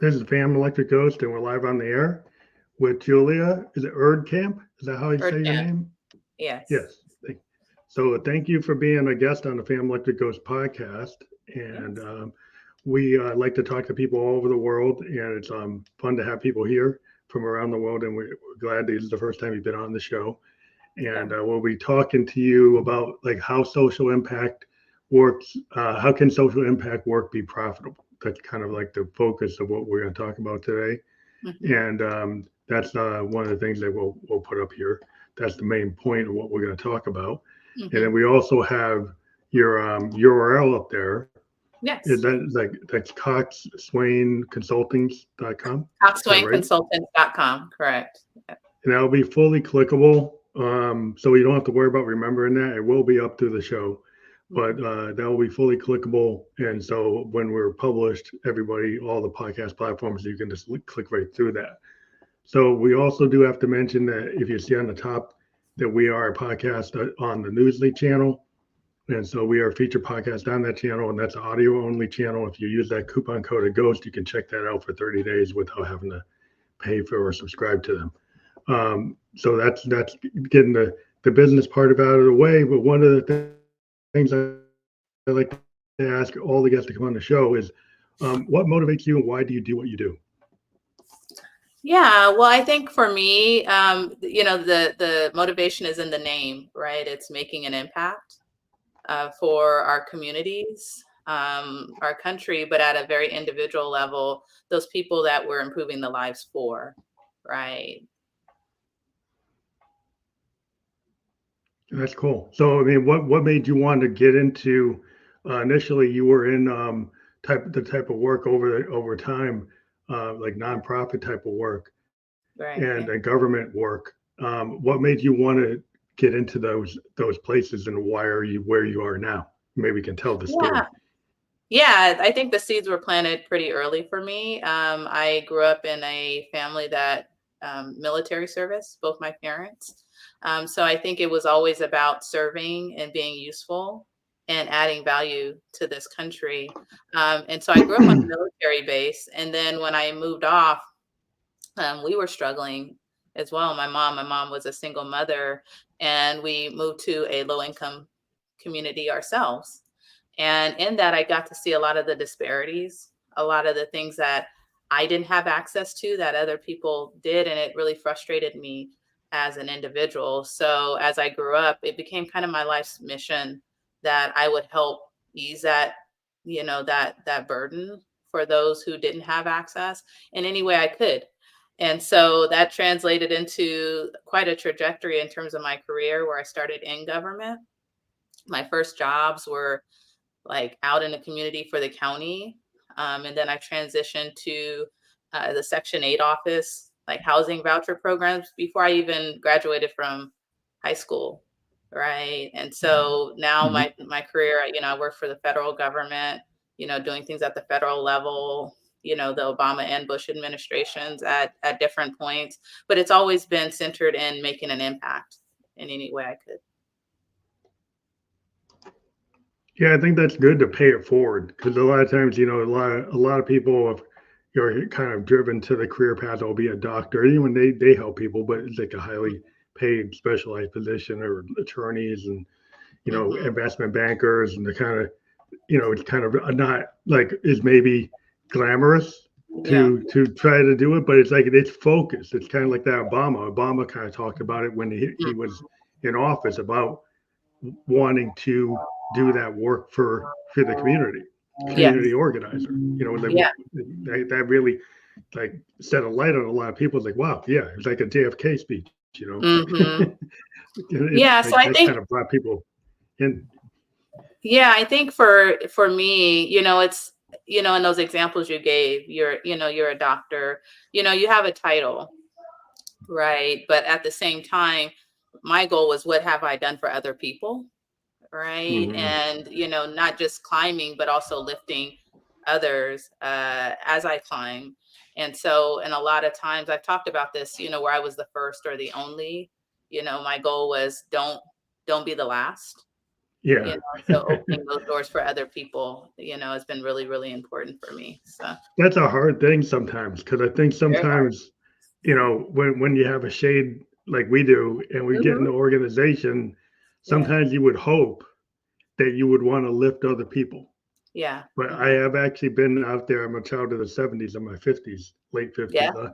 This is Pam Electric Ghost, and we're live on the air with Julia. Is it Erdkamp? Is that how you say your Erdkamp. name? Yes. Yes. So thank you for being a guest on the Pam Electric Ghost podcast. And Yes. we like to talk to people all over the world, and it's fun to have people here from around the world. And we're glad this is the first time you've been on the show. And Yeah. we'll be talking to you about like how social impact works. How can social impact work be profitable? That's kind of like the focus of what we're going to talk about today. Hmm. And that's one of the things that we'll put up here. That's the main point of what we're going to talk about. And then Hmm. we also have your URL up there. Is Yes. that like that's coxswainconsultings.com? Is that right? TopSwingConsultants.com. Correct. And that'll be fully clickable. So you don't have to worry about remembering that. It will be up through the show, but Mhm. that will be fully clickable. And so when we're published, everybody, all the podcast platforms, you can just click right through that. So we also do have to mention that if you see on the top that we are a podcast on the Newsly channel. And so we are a featured podcast on that channel, and that's an audio only channel. If you use that coupon code of Ghost, you can check that out for 30 days without having to pay for or subscribe to them. So that's getting the business part of out of the way. But one of the things I like to ask all the guests to come on the show is, what motivates you, and why do you do what you do? Yeah. Well, I think for me, the motivation is in the name, right? It's making an impact for our communities, our country, but at a very individual level, those people that we're improving the lives for, right? That's cool. So I mean, what made you want to get into? Initially, you were in type of work over time, like nonprofit type of work and Right. government work. What made you want to get into those places, and why are you where you are now? Maybe we can tell the Yeah. story. Yeah, I think the seeds were planted pretty early for me. I grew up in a family that military service, both my parents. So I think it was always about serving and being useful and adding value to this country. And so I grew up on a military base. And then when I moved off, we were struggling as well. My mom was a single mother, and we moved to a low income community ourselves. And in that, I got to see a lot of the disparities, a lot of the things that I didn't have access to that other people did. And it really frustrated me as an individual. So as I grew up, it became kind of my life's mission that I would help ease that burden for those who didn't have access in any way I could. And so that translated into quite a trajectory in terms of my career, where I started in government. My first jobs were like out in the community for the county. And then I transitioned to the Section 8 office, like housing voucher programs, before I even graduated from high school. Right. And so now Mhm. my career, I work for the federal government, doing things at the federal level, the Obama and Bush administrations at different points. But it's always been centered in making an impact in any way I could. Yeah, I think that's good to pay it forward because a lot of times, a lot of people have, you're kind of driven to the career path. I'll be a doctor. Even they help people, but it's like a highly paid, specialized position, or attorneys and Mm-hmm. investment bankers, and the kind of it's kind of not like is maybe glamorous Yeah. to try to do it, but it's like it's focused. It's kind of like that Obama kind of talked about it when he was in office about wanting to do that work for the community Yes. organizer. Like Yeah. that really like set a light on a lot of people. It's like, wow, yeah, it's like a JFK speech. Hmm. It's Yeah. like So that I kind of think, brought people in. yeah, I think for me, it's, in those examples you gave, you're a doctor, you have a title, right? But at the same time, my goal was, what have I done for other people? Right. Hmm. And, not just climbing, but also lifting others as I climb. And so, and a lot of times I've talked about this, where I was the first or the only, my goal was don't be the last. Yeah. So opening those doors for other people, has been really, really important for me. So That's a hard thing sometimes because I think very hard. sometimes, when you have a shade like we do and we get in the Hmm. organization, Yeah. sometimes you would hope that you would want to lift other people. Yeah. But I Hmm. have actually been out there. I'm a child of the 70s and my 50s, late 50s. Yeah.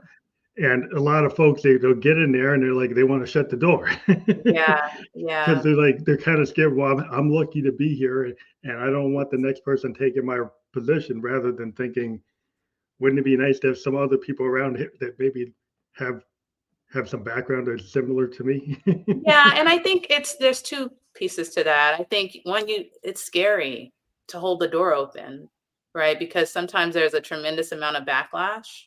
And a lot of folks, they'll get in there and they're like, they want to shut the door. Yeah. Because Yeah. they're kind of scared. Well, I'm lucky to be here and I don't want the next person taking my position rather than thinking, wouldn't it be nice to have some other people around here that maybe have have some background that's similar to me? Yeah. And I think there's two pieces to that. I think one, it's scary to hold the door open, right? Because sometimes there's a tremendous amount of backlash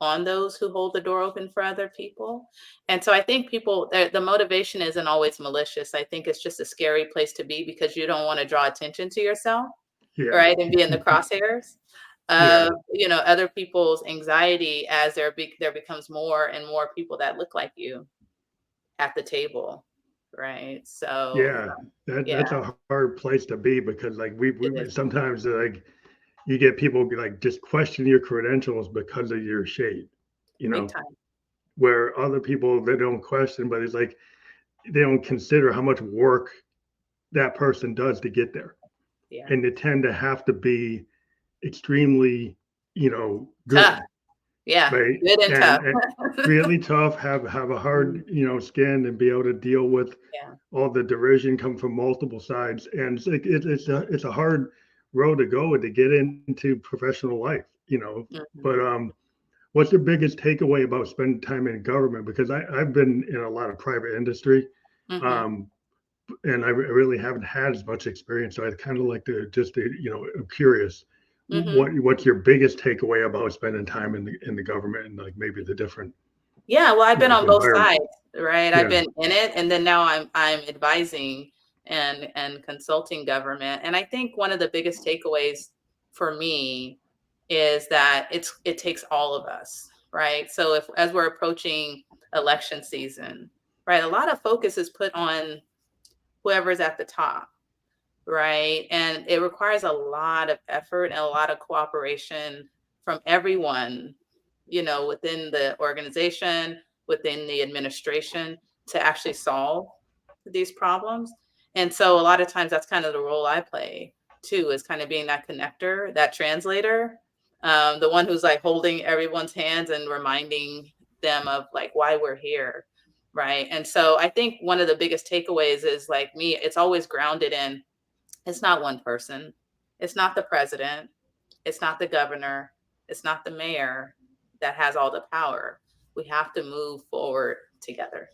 on those who hold the door open for other people. And so I think the motivation isn't always malicious. I think it's just a scary place to be because you don't want to draw attention to yourself, Yeah, right? And be in the crosshairs yeah, of, other people's anxiety as there becomes more and more people that look like you at the table, right? So, yeah. That's yeah, a hard place to be because like it we is sometimes like you get people like just question your credentials because of your shade, you big know, time. where other people they don't question, but it's like they don't consider how much work that person does to get there. Yeah. And they tend to have to be extremely, Tough. good, Yeah. right? Good and tough. And really tough, have a Mm, hard, skin and be able to deal with yeah. all the derision come from multiple sides. And it's a hard road to go to get into professional life, But Hmm. what's the biggest takeaway about spending time in government? Because I've been in a lot of private industry, Hmm. um, and I really haven't had as much experience. So I'd kind of like to just, I'm curious, Hmm. what's your biggest takeaway about spending time in the government and like maybe the different, Yeah, well, I've been on both environment? sides, right? I've Yeah, been in it, and then now I'm advising and consulting government. And I think one of the biggest takeaways for me is that it takes all of us, right? So if as we're approaching election season, right, a lot of focus is put on whoever's at the top, right? And it requires a lot of effort and a lot of cooperation from everyone, within the organization, within the administration to actually solve these problems. And so a lot of times that's kind of the role I play too, is kind of being that connector, that translator, the one who's like holding everyone's hands and reminding them of like why we're here. Right. And so I think one of the biggest takeaways is like me, it's always grounded in it's not one person. It's not the president. It's not the governor. It's not the mayor that has all the power. We have to move forward together.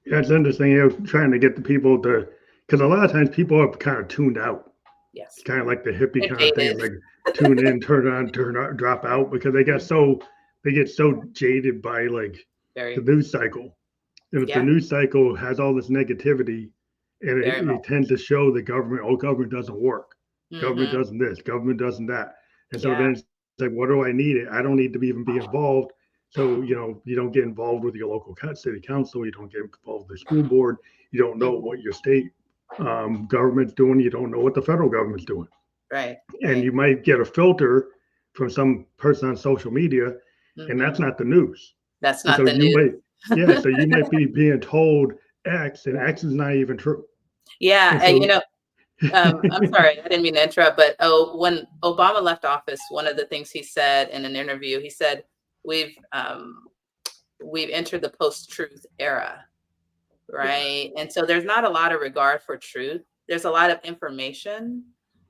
yeah, it's interesting, trying to get the people to, because a lot of times people are kind of tuned out. It's Yes. kind of like the hippie They're kind of thing. jaded. It's like tune in, turn on, turn out, drop out because they get so jaded by like the Very, news cycle. And if the yeah, news cycle has all this negativity and very it much. tends to show the government, oh, government doesn't work. Government Hmm. doesn't this, government doesn't that. And so Yeah. then it's like, what do I need it? I don't need to even be involved. So, you don't get involved with your local city council. You don't get involved with the school board. You don't know Hmm. what your state government's doing. You don't know what the federal government's doing. Right. And Right. you might get a filter from some person on social media, and that's Hmm. not the news. That's And not so the you news. might, yeah, so you might be being told X, and Yeah. X is not even true. Yeah. And And, so, I'm sorry, I didn't mean to interrupt, but when Obama left office, one of the things he said in an interview, he said, "We've we've entered the post-truth era." Right? And so there's not a lot of regard for truth. There's a lot of information,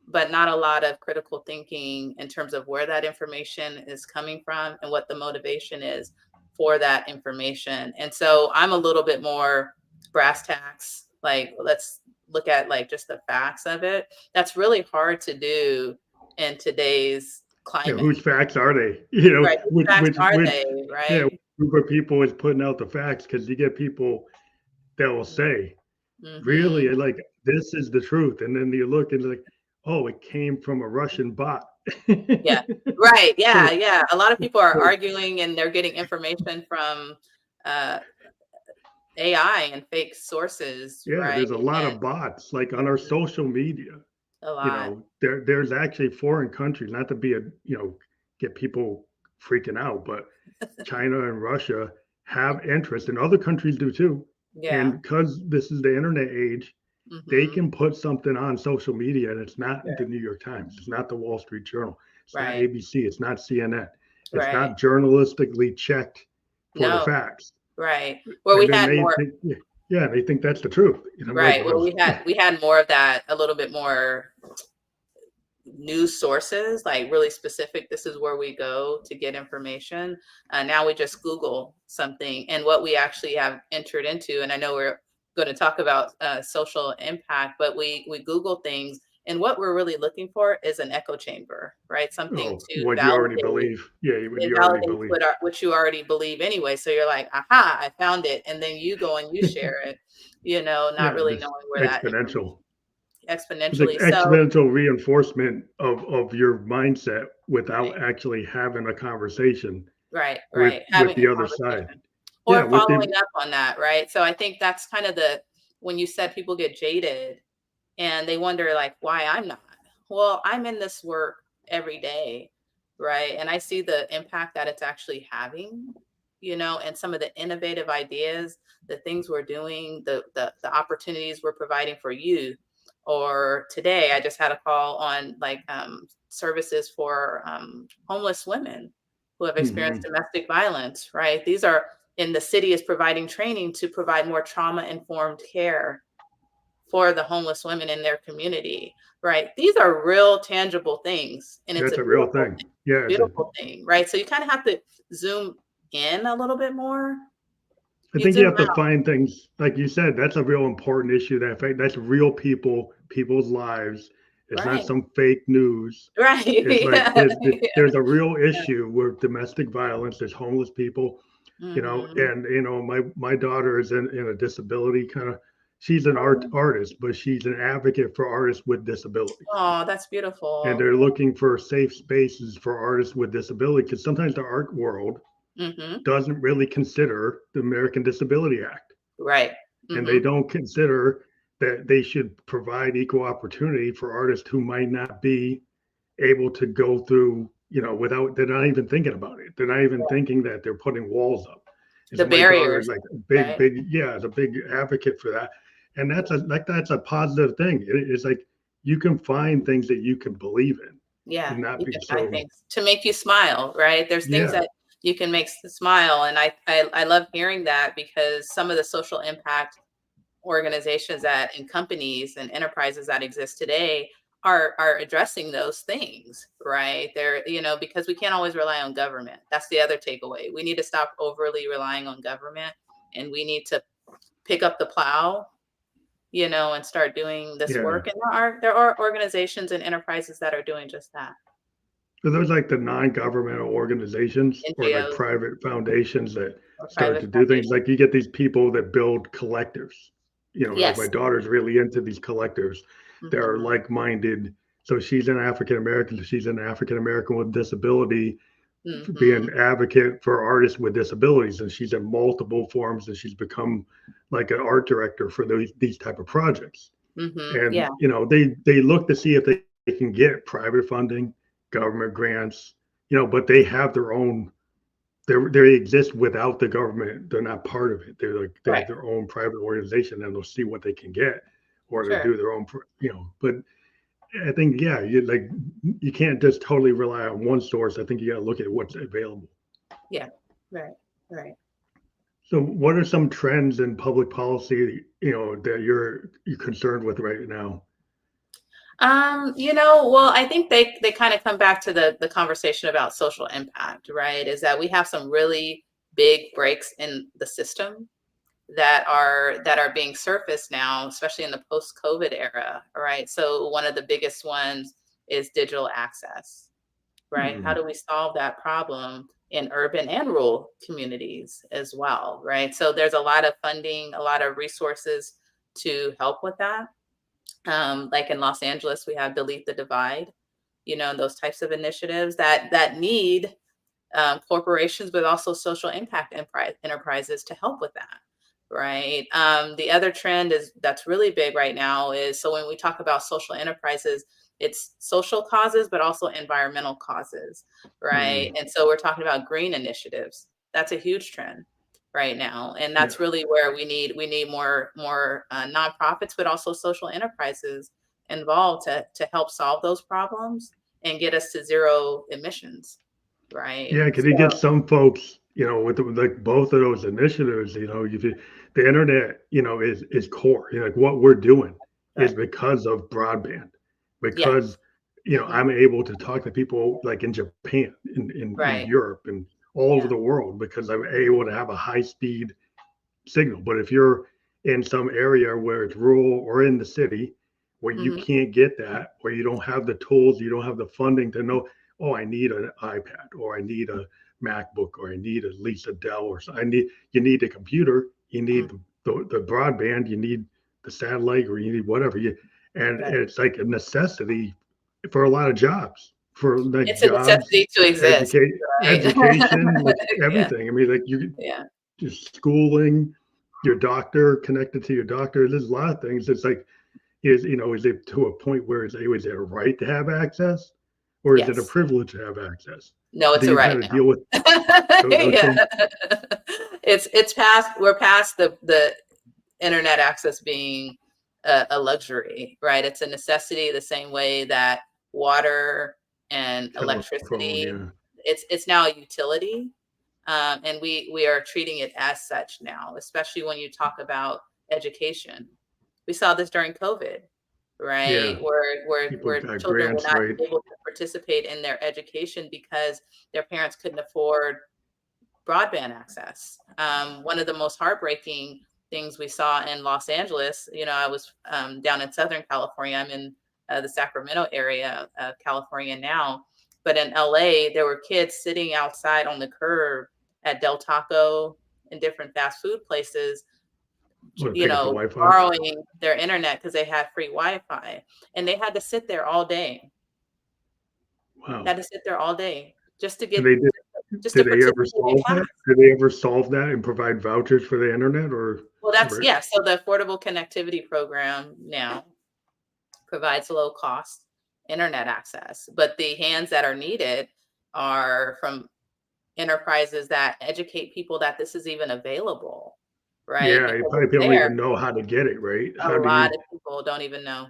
but not a lot of critical thinking in terms of where that information is coming from and what the motivation is for that information. And so I'm a little bit more brass tacks, like let's look at like just the facts of it. That's really hard to do in today's climate. whose facts are they? Right. Whose facts are Which, they? yeah, Right. group of people is putting out the facts because you get people that will say, Mm-hmm. really, like, this is the truth. And then you look and it's like, oh, it came from a Russian bot. Yeah. Right. So, Yeah. Yeah. A lot of people are so arguing and they're getting information from uh, AI and fake sources, Yeah, right? there's a lot And of bots like on our social media. a lot. There's actually foreign countries, not to be get people freaking out, but China and Russia have interest, and other countries do too. Yeah. And because this is the internet age, they Hmm. can put something on social media, and it's not the New York Times, it's not the Wall Street Journal, it's not Right. ABC, it's not CNN, it's Right. not journalistically checked for the No. facts. Right. Where And we then had they more. think, yeah, yeah, they think that's the truth. I'm like, Right. well, Well, we had more of that, a little bit more news sources, like really specific. This is where we go to get information. Now we just Google something, and what we actually have entered into. And I know we're going to talk about social impact, but we Google things, and what we're really looking for is an echo chamber, right? Something oh, to what you already validate. believe. Yeah, what It you already validates believe. what you already believe anyway. So you're like, aha, I found it, and then you go and you share it. Not Yeah, really just knowing where that information exponential. It's like exponentially. So exponential reinforcement of your mindset right. without actually having a conversation Right, with right. Having the a other side. conversation Yeah, or with following the up on that, right? So I think that's kind of when you said people get jaded and they wonder like why I'm not. Well, I'm in this work every day, right? And I see the impact that it's actually having, and some of the innovative ideas, the things we're doing, the opportunities we're providing for youth. Or today, I just had a call on like services for homeless women who have experienced Mhm. domestic violence, right? These are in the city is providing training to provide more trauma informed care for the homeless women in their community, right? These are real tangible things, and it's a That's a real thing. Yeah, it's a beautiful thing, right? So you kind of have to zoom in a little bit more. I You think you zoom have to out, find things like you said. That's a real important issue. That's real people, people's lives. It's not right? some fake news. Right. It's like Yeah. Yeah. there's a real issue with domestic violence. There's homeless people, Hmm. and my daughter is in a disability kind of. She's an Oh, artist, but she's an advocate for artists with disabilities, oh, that's and beautiful. they're looking for safe spaces for artists with disability because sometimes the art world Hmm. doesn't really consider the American Disability Act, Right. and they Hmm. don't consider that they should provide equal opportunity for artists who might not be able to go through, without, they're not even thinking about it. They're not even thinking that they're putting walls up. And The so my daughter is barriers, like a right? yeah, is a big advocate for that. And that's a positive thing. It's like you can find things that you can believe in Yeah, and not you be can find so, things to make you smile, right? There's things yeah, that you can make smile, and I love hearing that because some of the social impact organizations that and companies and enterprises that exist today are addressing those things, right? They're because we can't always rely on government. That's the other takeaway. We need to stop overly relying on government, and we need to pick up the plow, and start doing this yeah. work. And there are organizations and enterprises that are doing just that. So those like the non-governmental organizations or like NGOs private foundations that or start private to do things. foundations. Like you get these people that build collectives. Like my Yes. daughter's really into these collectives. They're Mhm. like-minded. So she's an African American. She's an African American with disability, for being Mhm. advocate for artists with disabilities, and she's in multiple forms, and she's become like an art director for these type of projects. Mhm. And Yeah. they look to see if they can get private funding, government grants, but they have their own. They exist without the government. They're not part of it. They Right. have their own private organization, and they'll see what they can get, or they'll Sure. do their own. But I think you can't just totally rely on one source. I think you got to look at what's available. Yeah. Right. Right. So, what are some trends in public policy, that you're concerned with right now? Well, I think they kind of come back to the conversation about social impact, right? Is that we have some really big breaks in the system that are being surfaced now, especially in the post-COVID era, right? So one of the biggest ones is digital access, right? How Mm, do we solve that problem in urban and rural communities as well, right? So there's a lot of funding, a lot of resources to help with that. Like in Los Angeles, we have Delete the Divide, those types of initiatives that need corporations, but also social impact enterprises to help with that. right? The other trend is that's really big right now is, so when we talk about social enterprises, it's social causes, but also environmental causes, right? Mm, And so we're talking about green initiatives. That's a huge trend right now, and yeah. that's really where we need more nonprofits, but also social enterprises involved to help solve those problems and get us to zero emissions, right? Yeah, because you get some folks, with like both of those initiatives, the internet, is core. Like what we're doing is Right. because of broadband, Yeah. because Hmm. I'm able to talk to people like in Japan, in Right. Europe, and all over Yeah. the world because I'm able to have a high speed signal. But if you're in some area where it's rural or in the city where you Hmm. can't get that, or you don't have the tools, you don't have the funding to know, oh, I need an iPad, or I need a MacBook, or I need at least a Dell, or so you need a computer, you need Hmm. the broadband, you need the satellite, or you need whatever and Right. it's like a necessity for a lot of jobs, for like It's a jobs, necessity to exist, educate right? education, like Yeah. everything. I mean, like you Yeah. just schooling, your doctor, connected to your doctor. There's a lot of things. It's like, is it to a point where is it a right to have access, or is it a Yes. privilege to have access? No, Do it's a you right kind of now. deal with those Yeah. things? It's past, we're past the internet access being a luxury, right? It's a necessity the same way that water and Telephone, electricity, yeah, it's now a utility. And we are treating it as such now, especially when you talk about education. We saw this during COVID, yeah. right? Where People got children were grants, not right? able to participate in their education because their parents couldn't afford broadband access. One of the most heartbreaking things we saw in Los Angeles, I was down in Southern California. I'm in the Sacramento area of California now. But in LA, there were kids sitting outside on the curb at Del Taco and different fast food places, Want to pick up the Wi-Fi? borrowing their internet because they had free Wi-Fi. And they had to sit there all day. Wow. Had to sit there all day just to And get they did. just to Did they ever participate in solve class. that? Did they ever solve that and provide vouchers for the internet, or? Well, that's, Right. yeah. So the Affordable Connectivity Program now provides low cost internet access, but the hands that are needed are from enterprises that educate people that this is even available, right? Yeah, you Because probably it's don't there. even know how to get it, right? A How do lot you? of people don't even know.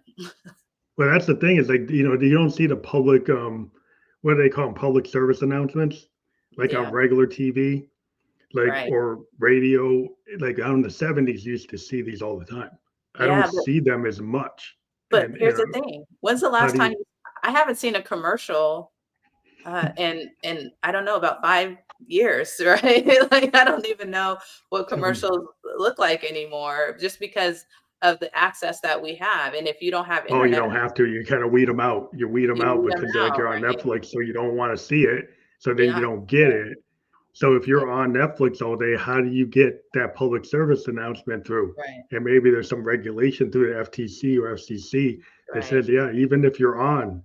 Well, that's the thing is like, you don't see the public, what do they call them? Public service announcements, like on Yeah, regular TV, like, right. or radio, like out in the 70s, used to see these all the time. I don't Yeah, see them as much. but And, here's the thing. When's the how last do time you, I haven't seen a commercial and I don't know, about 5 years, right? Like I don't even know what um, commercials look like anymore, just because of the access that we have. And if you don't have oh, you internet, don't have to, you kind of weed them out. You weed them you out weed them because they're like out, you're on right? Netflix, so you don't want to see it. So then you Yeah, don't get it. So if yeah, you're on Netflix all day, how do you get that public service announcement through? right, And maybe there's some regulation through the FTC or FCC that right, says, yeah, even if you're on right.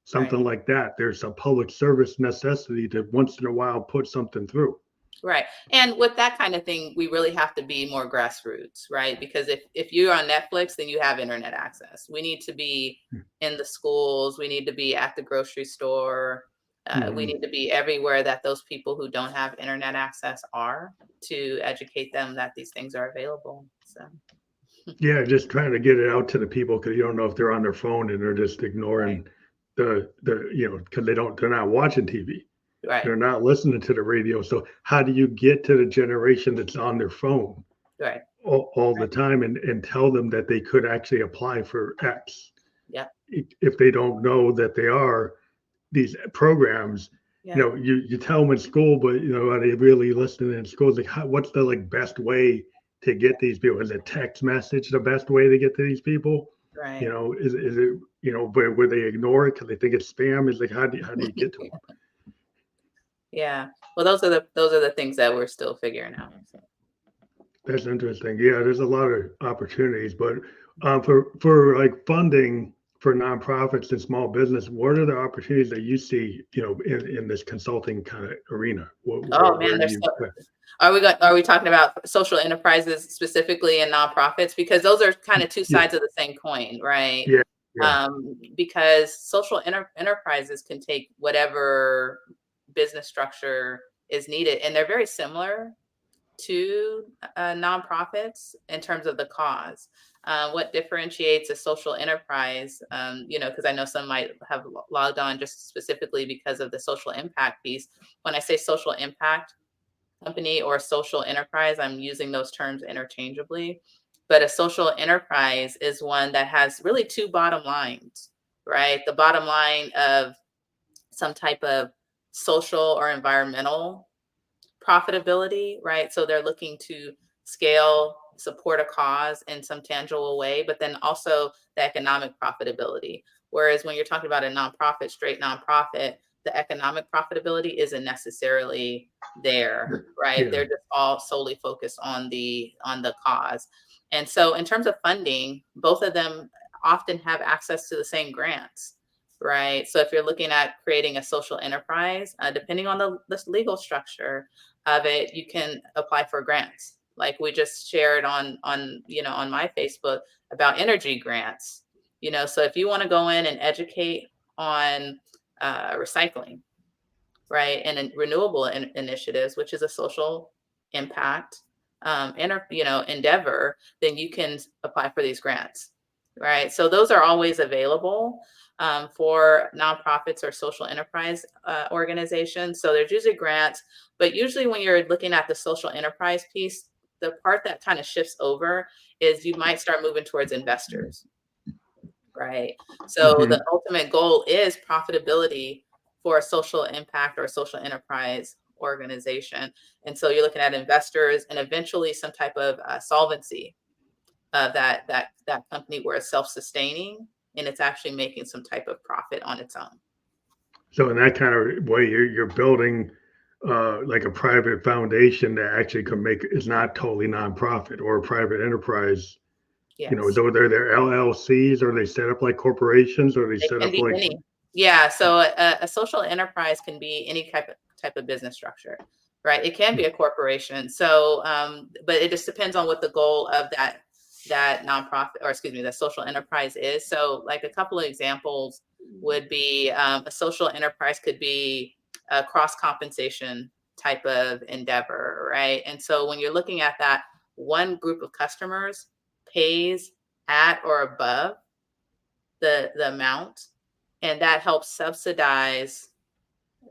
something like that, there's a public service necessity to once in a while put something through. Right. And with that kind of thing, we really have to be more grassroots, right? Because if you're on Netflix, then you have internet access. We need to be in the schools, we need to be at the grocery store, we Mm-hmm. need to be everywhere that those people who don't have internet access are, to educate them that these things are available. So, Yeah, just trying to get it out to the people because you don't know if they're on their phone and they're just right, ignoring because they're not watching TV. right, They're not listening to the radio. So how do you get to the generation that's on their phone right, all the right. time and tell them that they could actually apply for X Yeah, if they don't know that they are these programs? yeah, You tell them in school, but are they really listening in school? Like, what's the like best way to get these people? Is a text message the best way to get to these people? right. Is it where they ignore it because they think it's spam? Is like how do you get to them? Yeah. Well, those are the things that we're still figuring out. So. That's interesting. Yeah, there's a lot of opportunities, but for like funding for nonprofits and small business, what are the opportunities that you see, in this consulting kind of arena? Oh man, Where do you? are we talking about social enterprises specifically and nonprofits? Because those are kind of two Yeah, sides of the same coin, right? yeah, yeah. Because social enterprises can take whatever business structure is needed, and they're very similar to nonprofits in terms of the cause. What differentiates a social enterprise, because I know some might have logged on just specifically because of the social impact piece. When I say social impact company or social enterprise, I'm using those terms interchangeably. But a social enterprise is one that has really two bottom lines, right? The bottom line of some type of social or environmental profitability, right? So they're looking to scale, support a cause in some tangible way, but then also the economic profitability. Whereas when you're talking about a nonprofit, straight nonprofit, the economic profitability isn't necessarily there, right? Yeah. They're just all solely focused on the cause. And so in terms of funding, both of them often have access to the same grants, right? So if you're looking at creating a social enterprise, depending on the legal structure of it, you can apply for grants. Like we just shared on my Facebook about energy grants. So if you want to go in and educate on recycling, right, and renewable initiatives, which is a social impact endeavor, then you can apply for these grants, right? So those are always available for nonprofits or social enterprise organizations. So there's usually grants, but usually when you're looking at the social enterprise piece, the part that kind of shifts over is you might start moving towards investors, right? So Hmm. the ultimate goal is profitability for a social impact or a social enterprise organization. And so you're looking at investors and eventually some type of solvency of that company where it's self-sustaining and it's actually making some type of profit on its own. So in that kind of way, you're building like a private foundation that actually can make is not totally nonprofit or a private enterprise. Yes. So they're LLCs, or they set up like corporations, or they It set can up be like. any. Yeah. So a social enterprise can be any type of business structure, right? It can be a corporation. So, but it just depends on what the goal of that nonprofit, or excuse me, the social enterprise is. So, like a couple of examples would be a social enterprise could be a cross compensation type of endeavor, right? And so when you're looking at that, one group of customers pays at or above the amount, and that helps subsidize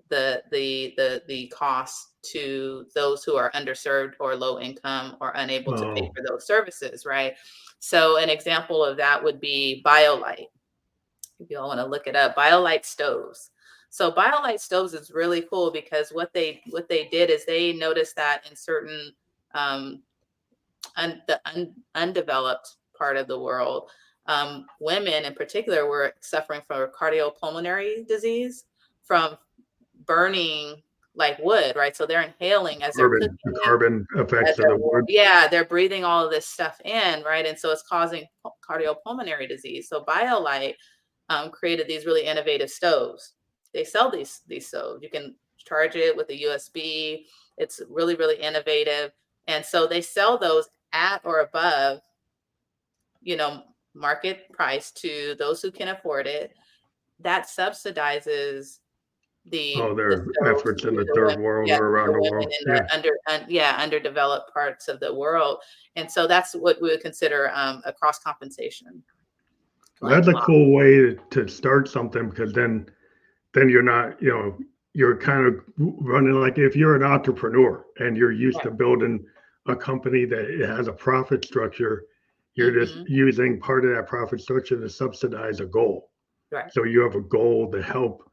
the cost to those who are underserved or low income or unable to pay Oh, for those services, right? So an example of that would be BioLite. If you all want to look it up, BioLite stoves. So BioLite stoves is really cool because what they did is they noticed that in certain um, undeveloped part of the world, women in particular were suffering from cardiopulmonary disease from burning like wood, right? So they're inhaling as they're the cooking, carbon as effects of they're the wood. yeah, they're breathing all of this stuff in, right? And so it's causing cardiopulmonary disease. So BioLite created these really innovative stoves. They sell these stoves. You can charge it with a USB. It's really, really innovative. And so they sell those at or above, you know, market price to those who can afford it. That subsidizes Oh, the their stoves efforts to in the the women, third world yeah, or to around the the women world. in Yeah. the underdeveloped parts of the world. And so that's what we would consider a cross compensation Well, that's like a model. cool way to start something, because then you're not, you're kind of running like if you're an entrepreneur and you're used Right. to building a company that it has a profit structure, you're just Hmm. using part of that profit structure to subsidize a goal. Right. So you have a goal to help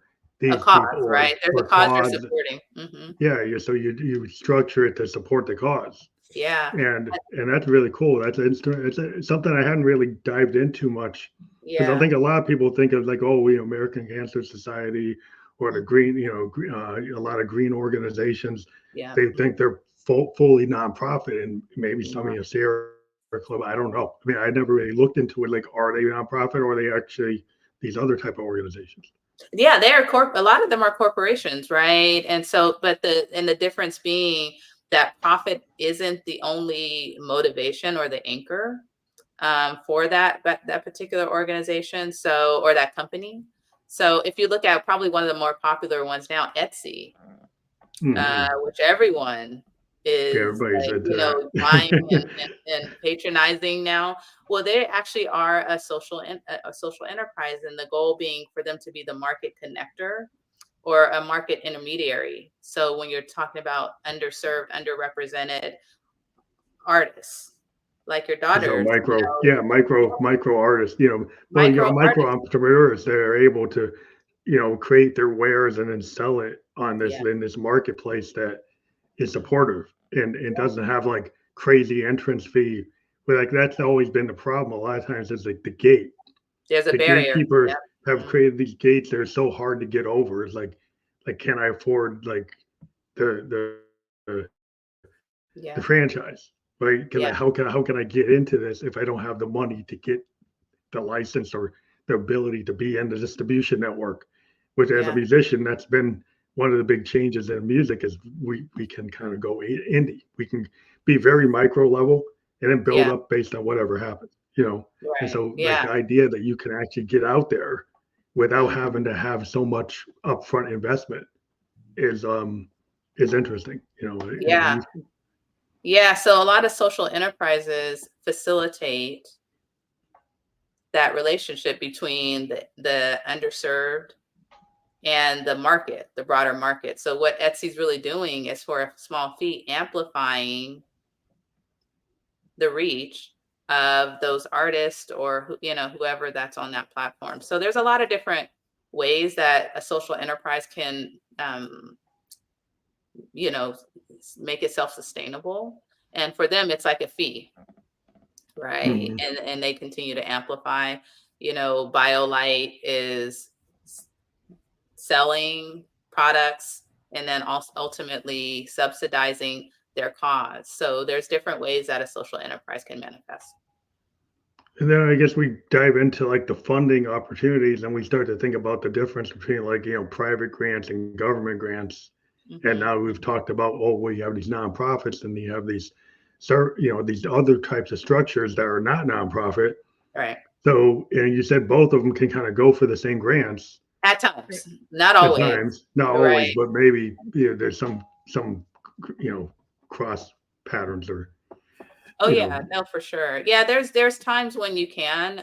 A these people cause, right? There's a or cause you're cause. supporting. Hmm. Yeah, so you structure it to support the cause. Yeah. And that's really cool. That's an instrument. It's something I hadn't really dived into much, because I Yeah. think a lot of people think of like, oh, American Cancer Society or the Mhm. green, a lot of green organizations. Yeah. They think they're fully nonprofit, and maybe some of Yeah. you Sierra Club. I don't know. I mean, I never really looked into it. Like, are they nonprofit, or are they actually these other type of organizations. Yeah, a lot of them are corporations, right? And so, but the difference being that profit isn't the only motivation or the anchor for that particular organization, so, or that company. So if you look at probably one of the more popular ones now, Etsy, which everyone is Everybody's like, into that. buying and patronizing now. Well, they actually are a social enterprise, and the goal being for them to be the market connector or a market intermediary. So when you're talking about underserved, underrepresented artists, like your So daughters, micro artists, well, micro micro artists. entrepreneurs that are able to, create their wares and then sell it on Yeah, in this marketplace that is supportive and doesn't have like crazy entrance fee. But like that's always been the problem. A lot of times it's like the gate. there's a The barrier. gatekeepers Yep. have created these gates that are so hard to get over. It's like can I afford like the Yeah, franchise? Right? yeah, How can I get into this if I don't have the money to get the license or the ability to be in the distribution network? Which as a yeah, musician, that's been one of the big changes in music is we can kind of go indie. We can be very micro level and then build yeah. up based on whatever happens. And Right. so like Yeah. the idea that you can actually get out there without Mhm. having to have so much upfront investment is interesting, and Yeah. useful. Yeah. So a lot of social enterprises facilitate that relationship between the underserved and the market, the broader market. So what Etsy's really doing is for a small fee, amplifying the reach of those artists or whoever that's on that platform. So there's a lot of different ways that a social enterprise can you know make it self-sustainable, and for them it's like a fee, right? Mhm. And they continue to amplify. BioLite is selling products and then also ultimately subsidizing their cause. So there's different ways that a social enterprise can manifest. And then I guess we dive into like the funding opportunities and we start to think about the difference between like, private grants and government grants. And Hmm. now we've talked about, oh, well, you have these nonprofits and you have these other types of structures that are not nonprofit. Right. So, and you said both of them can kind of go for the same grants At times, not at always. times, not always, Right. but maybe there's some cross patterns or Oh you yeah, know, no, for sure. Yeah, there's times when you can,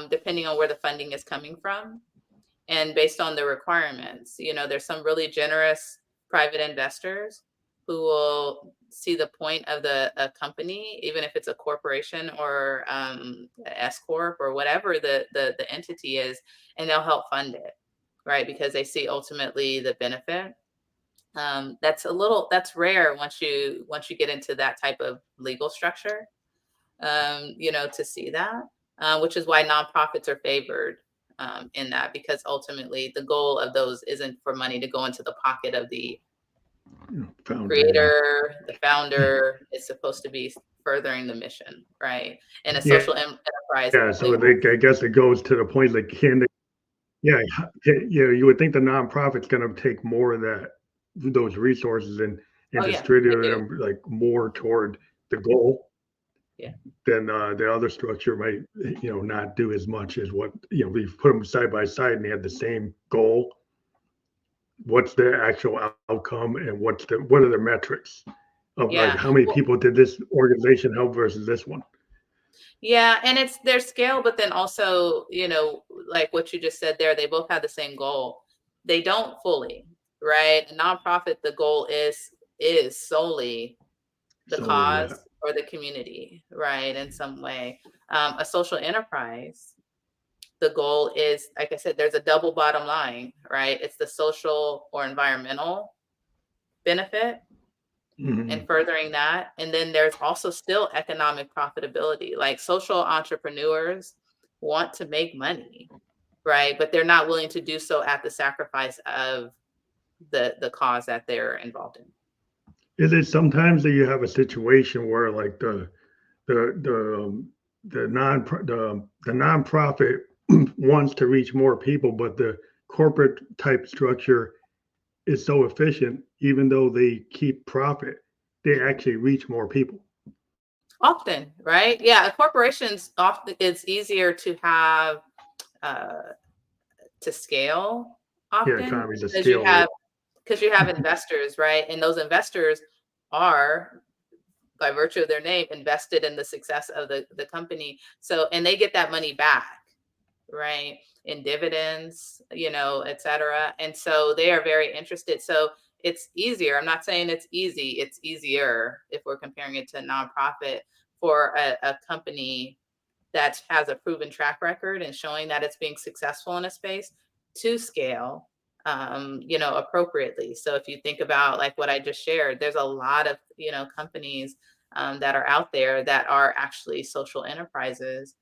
depending on where the funding is coming from and based on the requirements. There's some really generous private investors who will see the point of a company, even if it's a corporation or a S corp or whatever the entity is, and they'll help fund it, right? Because they see ultimately the benefit. That's rare once you get into that type of legal structure, to see that, which is why nonprofits are favored in that, because ultimately the goal of those isn't for money to go into the pocket of the founder. Yeah. creator, the founder. It's supposed to be furthering the mission, right? And a Yeah. social enterprise Yeah. So really wants. I guess it goes to the point like, can they, yeah, you would think the nonprofit's going to take more of those resources and Oh yeah, they distribute do. them like more toward the goal Yeah, than the other structure might, not do as much as what, we put them side by side and they have the same goal. What's the actual outcome and what are the metrics of like yeah. how many Well, people did this organization help versus this one? yeah, and it's their scale, but then also, like what you just said there, they both have the same goal. They don't fully, right? A nonprofit, the goal is solely the Solely cause that. or the community, right? In some way. A social enterprise, the goal is, like I said, there's a double bottom line, right? It's the social or environmental benefit and Mhm. furthering that. And then there's also still economic profitability. Like social entrepreneurs want to make money, right? But they're not willing to do so at the sacrifice of the cause that they're involved in. Is it sometimes that you have a situation where like the the non the nonprofit wants to reach more people, but the corporate type structure is so efficient, even though they keep profit, they actually reach more people. Often, right? Yeah, corporations often it's easier to have uh, to scale Yeah, often economies of because you scale, right? have investors, right? And those investors are by virtue of their name invested in the success of the company. So and they get that money back, right? In dividends, et cetera. And so they are very interested. So it's easier. I'm not saying it's easy, it's easier if we're comparing it to a nonprofit for a company that has a proven track record and showing that it's being successful in a space to scale appropriately. So if you think about like what I just shared, there's a lot of companies that are out there that are actually social enterprises.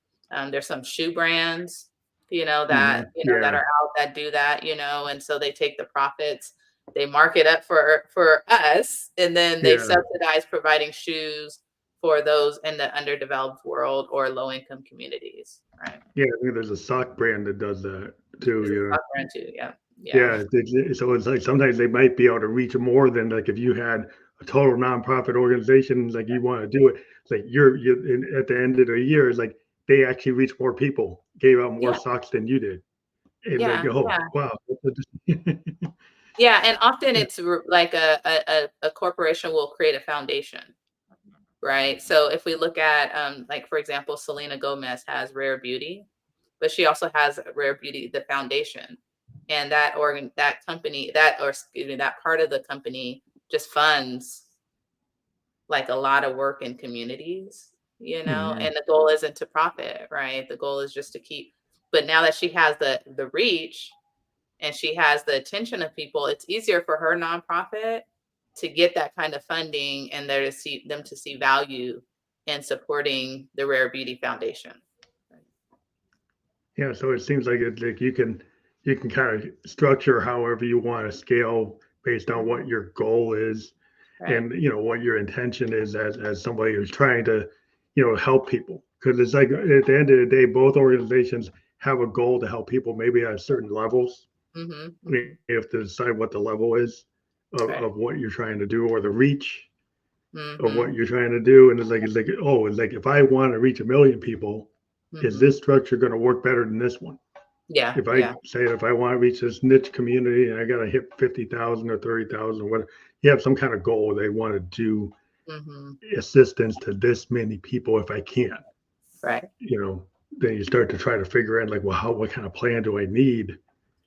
There's some shoe brands that Yeah, are out that do that, and so they take the profits, they mark it up for us, and then they yeah, subsidize providing shoes for those in the underdeveloped world or low income communities, right? yeah. I think there's a sock brand that does that too. Is a You stock brand too. Yeah. Yeah. Yeah, so it's like sometimes they might be able to reach more than like if you had a total nonprofit organization, like you want to do it. It's like at the end of the year, it's like they actually reach more people, gave out more Yeah. socks than you did. And like, Yeah. oh Yeah. wow. Yeah. And often it's like a corporation will create a foundation, right? So if we look at, like, for example, Selena Gomez has Rare Beauty, but she also has Rare Beauty, the foundation. And that company, or excuse me, that part of the company just funds like a lot of work in communities, Mhm. and the goal isn't to profit, right? The goal is just to keep, but now that she has the reach and she has the attention of people, it's easier for her nonprofit to get that kind of funding and there to see them to see value in supporting the Rare Beauty Foundation. Yeah, so it seems like you can kind of structure however you want to scale based on what your goal is Right. and what your intention is as somebody who's trying to help people, because it's like at the end of the day both organizations have a goal to help people, maybe at certain levels. Mm-hmm, You mm-hmm. have to decide what the level is of Right. what you're trying to do, or the reach of Mm-hmm. what you're trying to do. And it's like if I want to reach 1 million people, is Mm-hmm. this structure going to work better than this one? Yeah. If I Yeah. say if I want to reach this niche community and I got to hit 50,000 or 30,000, what you have some kind of goal, they want to do Mm-hmm. assistance to this many people if I can, Right. you know, then you start to try to figure out like, well, what kind of plan do I need? And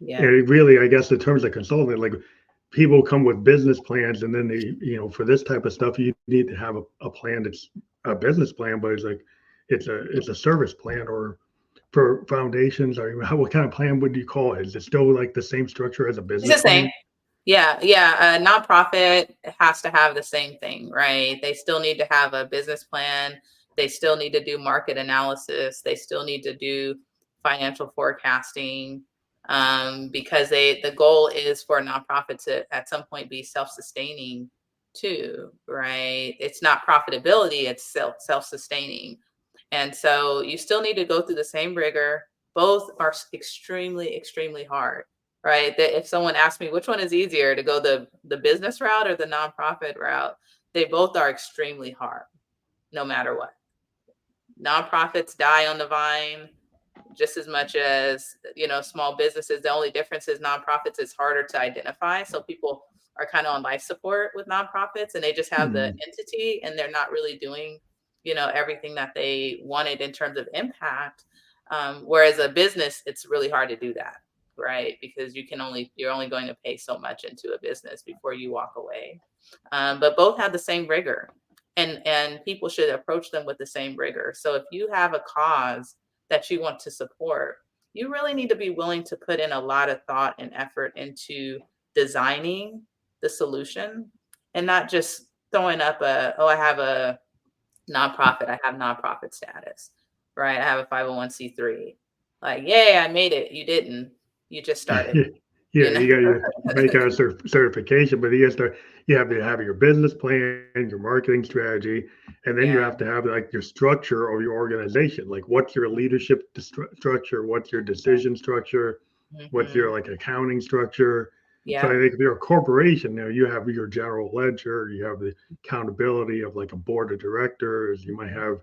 Yeah. it really, I guess, in terms of consulting, like people come with business plans, and then for this type of stuff, you need to have a plan that's a business plan, but it's like it's a service plan, or for foundations, or what kind of plan would you call it? Is it still like the same structure as a It's the business same. plan? Yeah, yeah. A nonprofit has to have the same thing, right? They still need to have a business plan. They still need to do market analysis. They still need to do financial forecasting, because the goal is for a nonprofit to at some point be self-sustaining too, right? It's not profitability; it's self-sustaining. And so you still need to go through the same rigor. Both are extremely, extremely hard, right? That if someone asks me which one is easier to go the business route or the nonprofit route, they both are extremely hard, no matter what. Nonprofits die on the vine just as much as small businesses. The only difference is nonprofits is harder to identify, so people are kind of on life support with nonprofits and they just have the Mm, entity and they're not really doing everything that they wanted in terms of impact. Whereas a business, it's really hard to do that, right? Because you're only going to pay so much into a business before you walk away. But both have the same rigor, and people should approach them with the same rigor. So if you have a cause that you want to support, you really need to be willing to put in a lot of thought and effort into designing the solution and not just throwing up I have a nonprofit, I have nonprofit status, right? I have a 501c3. Like, yay, I made it. You didn't. You just started. Yeah, you got to make a certification, but you have to have your business plan, your marketing strategy, and then you Yeah. have to have like your structure or your organization. Like, what's your leadership structure? What's your decision structure? What's your Hmm. like accounting structure? So I Yeah. think if you're a corporation, you have your general ledger, you have the accountability of like a board of directors, you might have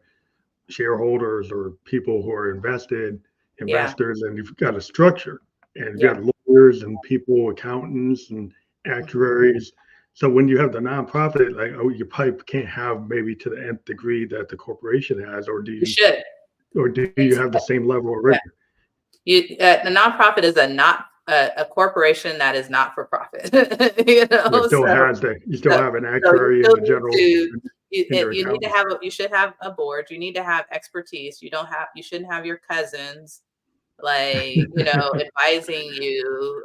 shareholders or people who are Yeah. investors, and you've got a structure, and you've Yeah. got lawyers and people, accountants and Hmm. actuaries. So when you have the nonprofit, like, oh, you probably can't have maybe to the nth degree that the corporation has, You should. or do you have the same level of Yeah. rigor? The nonprofit is a corporation that is not for profit. But still So has that you still so have an so you actuary and still a need general to in your you need to accountant. have you should have a board. You need to have expertise. You shouldn't have your cousins like advising you.